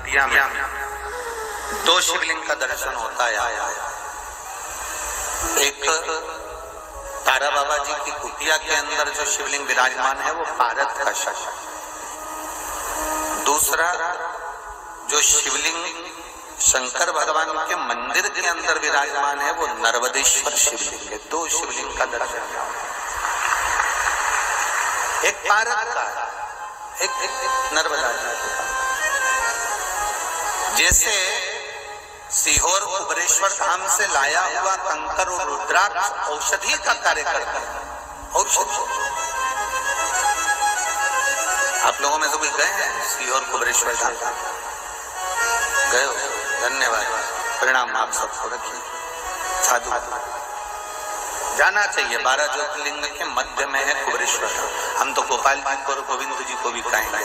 कुटिया में दो शिवलिंग का दर्शन होता आया। एक तारा बाबा जी की कुटिया के अंदर जो शिवलिंग विराजमान है वो पारद का शिव, दूसरा जो शिवलिंग शंकर भगवान के मंदिर के अंदर विराजमान है वो नर्मदेश्वर शिवलिंग है। दो शिवलिंग का दर्शन, एक पारद का, एक नर्मदा जी का। जैसे सीहोर कुबरेश्वर धाम से लाया हुआ कंकर और रुद्राक्ष औषधि का कार्य करता है। औषधि आप लोगों में से कोई गए हैं सीहोर कुबरेश्वर धाम? गए हो? धन्यवाद, परिणाम आप सबको रखिए। साधु जाना चाहिए। 12 ज्योतिर्लिंग के मध्य में है कुबरेश्वर धाम। हम तो गोपाल जी को और गोविंद जी को भी कहेंगे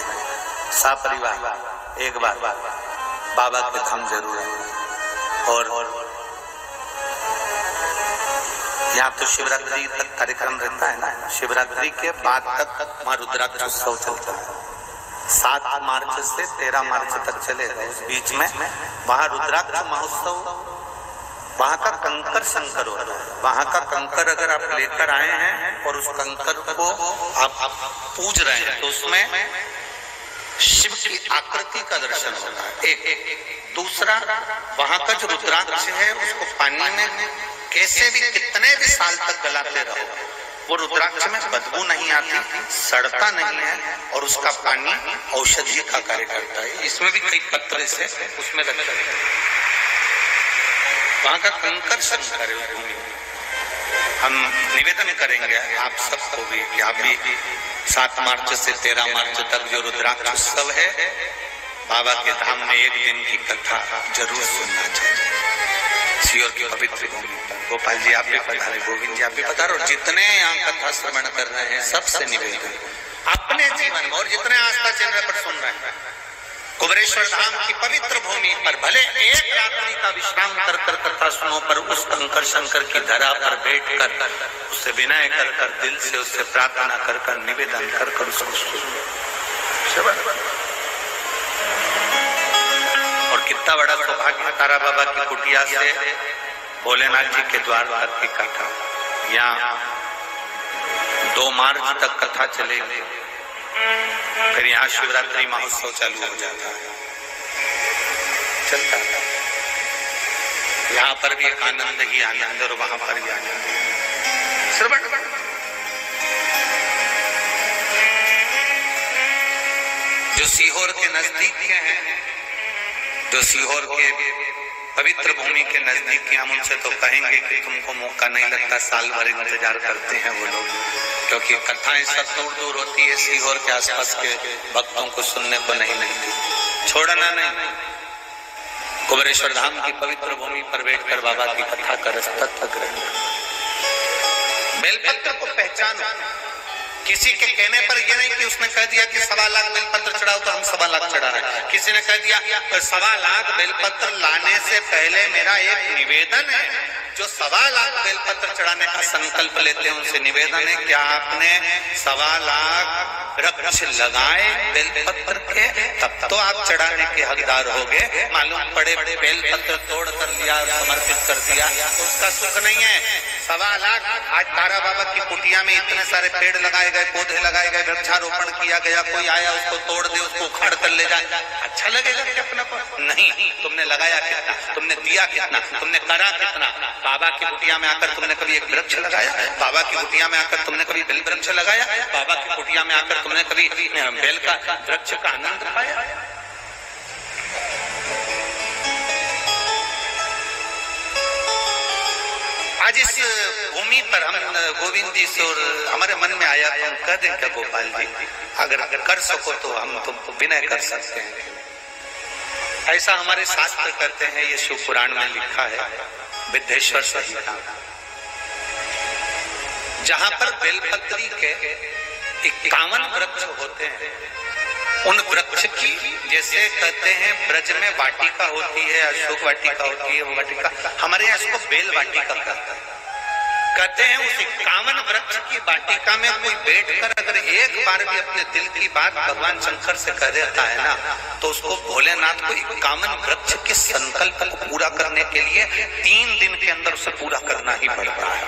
सपरिवार एक बार बाबा के धाम जरूर है। और यहाँ तो शिवरात्रि तक कार्यक्रम रहता है ना, शिवरात्रि के बाद तक वहाँ रुद्राक्ष उत्सव चलता है। 7 मार्च से 13 मार्च तक चलेगा। इस बीच में वहाँ रुद्राक्ष महोत्सव, वहाँ का कंकर शंकर होता है। वहाँ का कंकर अगर आप लेकर आए हैं और उस कंकर को आप पूज रहे हैं तो उसमें शिव की आकृति का दर्शन होता है। एक दूसरा, वहां का जो रुद्राक्ष है उसको पानी में कैसे भी कितने भी साल तक गलाते रहो, वो रुद्राक्ष में बदबू नहीं आती, सड़ता नहीं है और उसका पानी औषधि का कार्य करता है। इसमें भी कई पत्र से उसमें रखा है। वहां का कंकर शंकर है। हम निवेदन करेंगे आप सबको भी कि आप भी 7 मार्च से 13 मार्च तक जो रुद्राक्ष उत्सव है बाबा के धाम में एक दिन की कथा जरूर सुनना चाहिए। सीहोर की पवित्र भूमि पर गोपाल जी आप भी पधारे, गोविंद जी आप भी पधारो। और जितने यहाँ कथा श्रवण कर रहे हैं सबसे निवेदन अपने जीवन में और जितने आस्था चैनल पर सुन रहे हैं कुबरेश्वर धाम की पवित्र भूमि पर भले एक रात्रि का विश्राम कर कर कथा सुनो, पर उस कंकर शंकर की धरा पर बैठ कर उससे विनय कर कर दिल से उससे प्रार्थना कर कर निवेदन कर कर उसको सुनो। और कितना बड़ा सौभाग्य तारा बाबा की कुटिया से भोलेनाथ जी के द्वार तक की कथा। यहाँ 2 मार्च तक कथा चलेगी, फिर यहाँ शिवरात्रि महोत्सव चालू हो जाता है, चलता है। यहाँ पर भी एक आनंद ही आनंद और वहां पर भी आनंद। जो सीहोर के नजदीक के हैं, जो सीहोर के पवित्र भूमि के नजदीक के, हम उनसे तो कहेंगे कि तुमको मौका नहीं लगता, साल भर इंतजार करते हैं वो लोग, क्योंकि कथाएं सब दूर दूर होती है। सीहोर के आसपास के भक्तों को सुनने को नहीं मिलती। छोड़ना नहीं, कुबरेश्वर धाम की पवित्र भूमि पर बैठकर बाबा की कथा का रस तत्व ग्रहण। बेलपत्र को पहचानो। किसी के कहने पर यह नहीं कि उसने कह दिया कि 1.25 लाख बेलपत्र चढ़ाओ तो हम 1.25 लाख चढ़ा रहे हैं। किसी ने कह दिया 1.25 लाख बेलपत्र लाने से पहले मेरा एक निवेदन है। जो 1.25 लाख बेलपत्र चढ़ाने का संकल्प लेते हैं उनसे निवेदन है, क्या आपने 1.25 लाख वृक्ष लगाए बेलपत्र के, तब तो आप चढ़ाने के हकदार होगे। मालूम पड़े बेलपत्र तोड़ कर लिया और समर्पित कर दिया तो उसका सुख नहीं है। 1.25 लाख आज तारा बाबा की कुटिया में इतने सारे पेड़ लगाए गए, पौधे लगाए गए, वृक्षारोपण किया गया, कोई आया उसको तोड़ दे, उसको उखाड़ कर ले जाए, अच्छा लगेगा क्या अपना को? नहीं। तुमने लगाया कितना, तुमने दिया कितना, तुमने करा कितना? बाबा की कुटिया में आकर तुमने कभी एक वृक्ष लगाया? बाबा की कुटिया में आकर तुमने कभी बेल वृक्ष लगाया? बाबा की कुटिया में आकर तुमने कभी बेल का वृक्ष का आनंद पाया? आज इस भूमि पर हम गोविंद जी से और हमारे मन में आया तो हम कह दें क्या गोपाल जी, अगर कर सको तो हम तुमको विनय कर सकते हैं। ऐसा हमारे शास्त्र कहते हैं, ये शिव पुराण में लिखा है, विद्येश्वर संहिता, जहां पर बेलपत्री के 51 वृक्ष होते हैं। उन वृक्ष की जैसे कहते हैं ब्रज में वाटिका होती है, अशोक वाटिका होती है, वो वाटिका हमारे यहाँ इसको बेल वाटिका कहते हैं। कहते हैं उस 51 वृक्ष की वाटिका में कोई बैठकर अगर एक बार भी अपने दिल की बात भगवान शंकर से कह देता है ना, तो उसको भोलेनाथ को 51 वृक्ष के संकल्प को पूरा करने के लिए 3 दिन के अंदर उसे पूरा करना ही पड़ता है।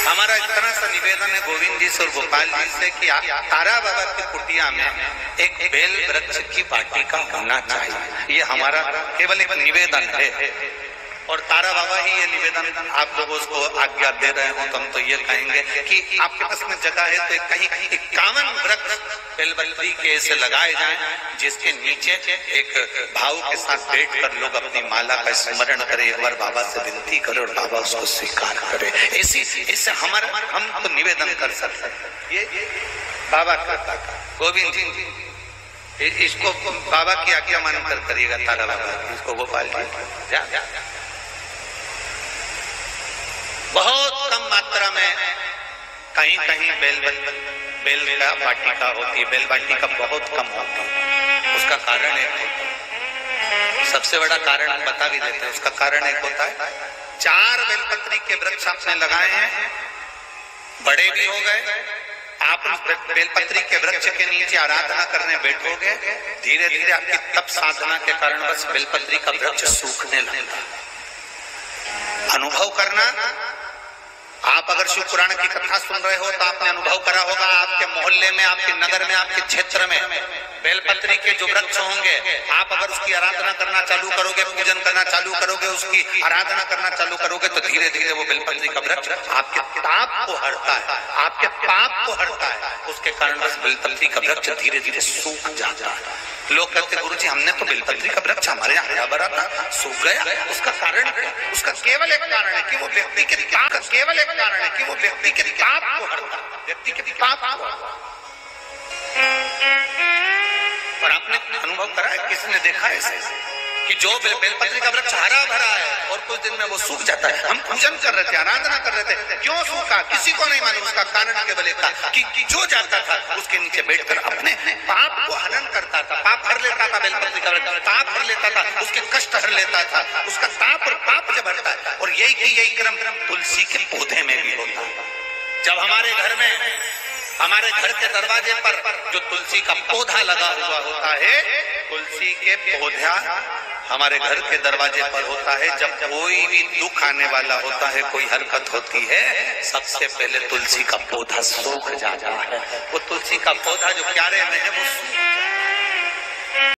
हमारा इतना सा निवेदन है गोविंद जी से और गोपाल जी से कि तारा बाबा की कुटिया में एक बेल वृक्ष की वाटिका होना चाहिए। ये हमारा केवल एक निवेदन है, और तारा बाबा ही ये निवेदन आप लोगों को आज्ञा दे रहे हो, तो हम तो ये कहेंगे कि आपके पास में जगह है तो कहीं 51 वृक्ष बेलपत्री के ऐसे लगाए जाएं, जिसके नीचे एक भाव के साथ बैठकर लोग अपनी माला का स्मरण करें, एक बार बाबा से विनती करें और बाबा उसको स्वीकार करे। ऐसे हमारा हम तो निवेदन कर सकते हैं। ये बाबा का गोविंद जी, इसको बाबा की आज्ञा मानकर करिएगा तारा बाबा, इसको गोपाल जी बहुत कम मात्रा में कहीं कहीं बेल का वाटिका होती है, बेल वाटिका बहुत कम होती है। उसका कारण एक होता है, सबसे बड़ा कारण हम बता भी देते हैं। उसका कारण एक होता है, 4 बेलपत्री के वृक्ष आपने लगाए हैं, बड़े भी हो गए, आप बेलपत्री के वृक्ष के नीचे आराधना करने बैठोगे, धीरे धीरे आपकी तप साधना के कारण बस बेलपत्री का वृक्ष सूखने लगता है। अनुभव करना, आप अगर शिव पुराण की कथा सुन रहे हो तो आपने अनुभव करा होगा, आपके मोहल्ले में, आपके नगर में, आपके क्षेत्र में बेलपत्री के जो वृक्ष होंगे, आप अगर उसकी आराधना करना चालू करोगे, पूजन करना चालू करोगे, उसकी आराधना करना चालू करोगे, तो धीरे धीरे वो बेलपत्री का वृक्ष आपके ताप को हरता है, आपके पाप को हरता है। उसके कारण बस बेलपत्री का वृक्ष धीरे धीरे सूख जाता है। लोग कहते गुरुजी हमने तो बेलपत्री का वृक्ष हमारे यहाँ हरा भरा था, सूख गया। उसका कारण क्या? उसका केवल एक कारण है कि वो व्यक्ति के ताप, केवल एक कारण है कि वो व्यक्ति के ताप को हरता, व्यक्ति के पाप को। और आपने अनुभव करा है, किसने देखा है ऐसे कि जो बेलपत्री का वृक्ष हरा भरा है और कुछ दिन में वो सूख जाता है? हम पूजन कर रहे थे, आराधना कर रहे थे, क्यों सूखा किसी को नहीं मालूम। उसका कारण केवल एक था कि जो जाता था उसके नीचे बैठकर अपने पाप को हनन करता था, पाप हर लेता था। बेलपत्री का वृक्ष ताप हर लेता था, उसके कष्ट हर लेता था, उसका ताप और पाप जब हरता है। और यही क्रम तुलसी के पौधे में भी होता है। जब हमारे घर में, हमारे घर के दरवाजे पर जो तुलसी का पौधा लगा हुआ होता है, तुलसी के पौधा हमारे घर के दरवाजे पर होता है। जब कोई भी दुख आने वाला होता है, कोई हरकत होती है, सबसे पहले तुलसी का पौधा सूख जाता है। वो तुलसी का पौधा जो क्यारे में है वो सूख जाता है।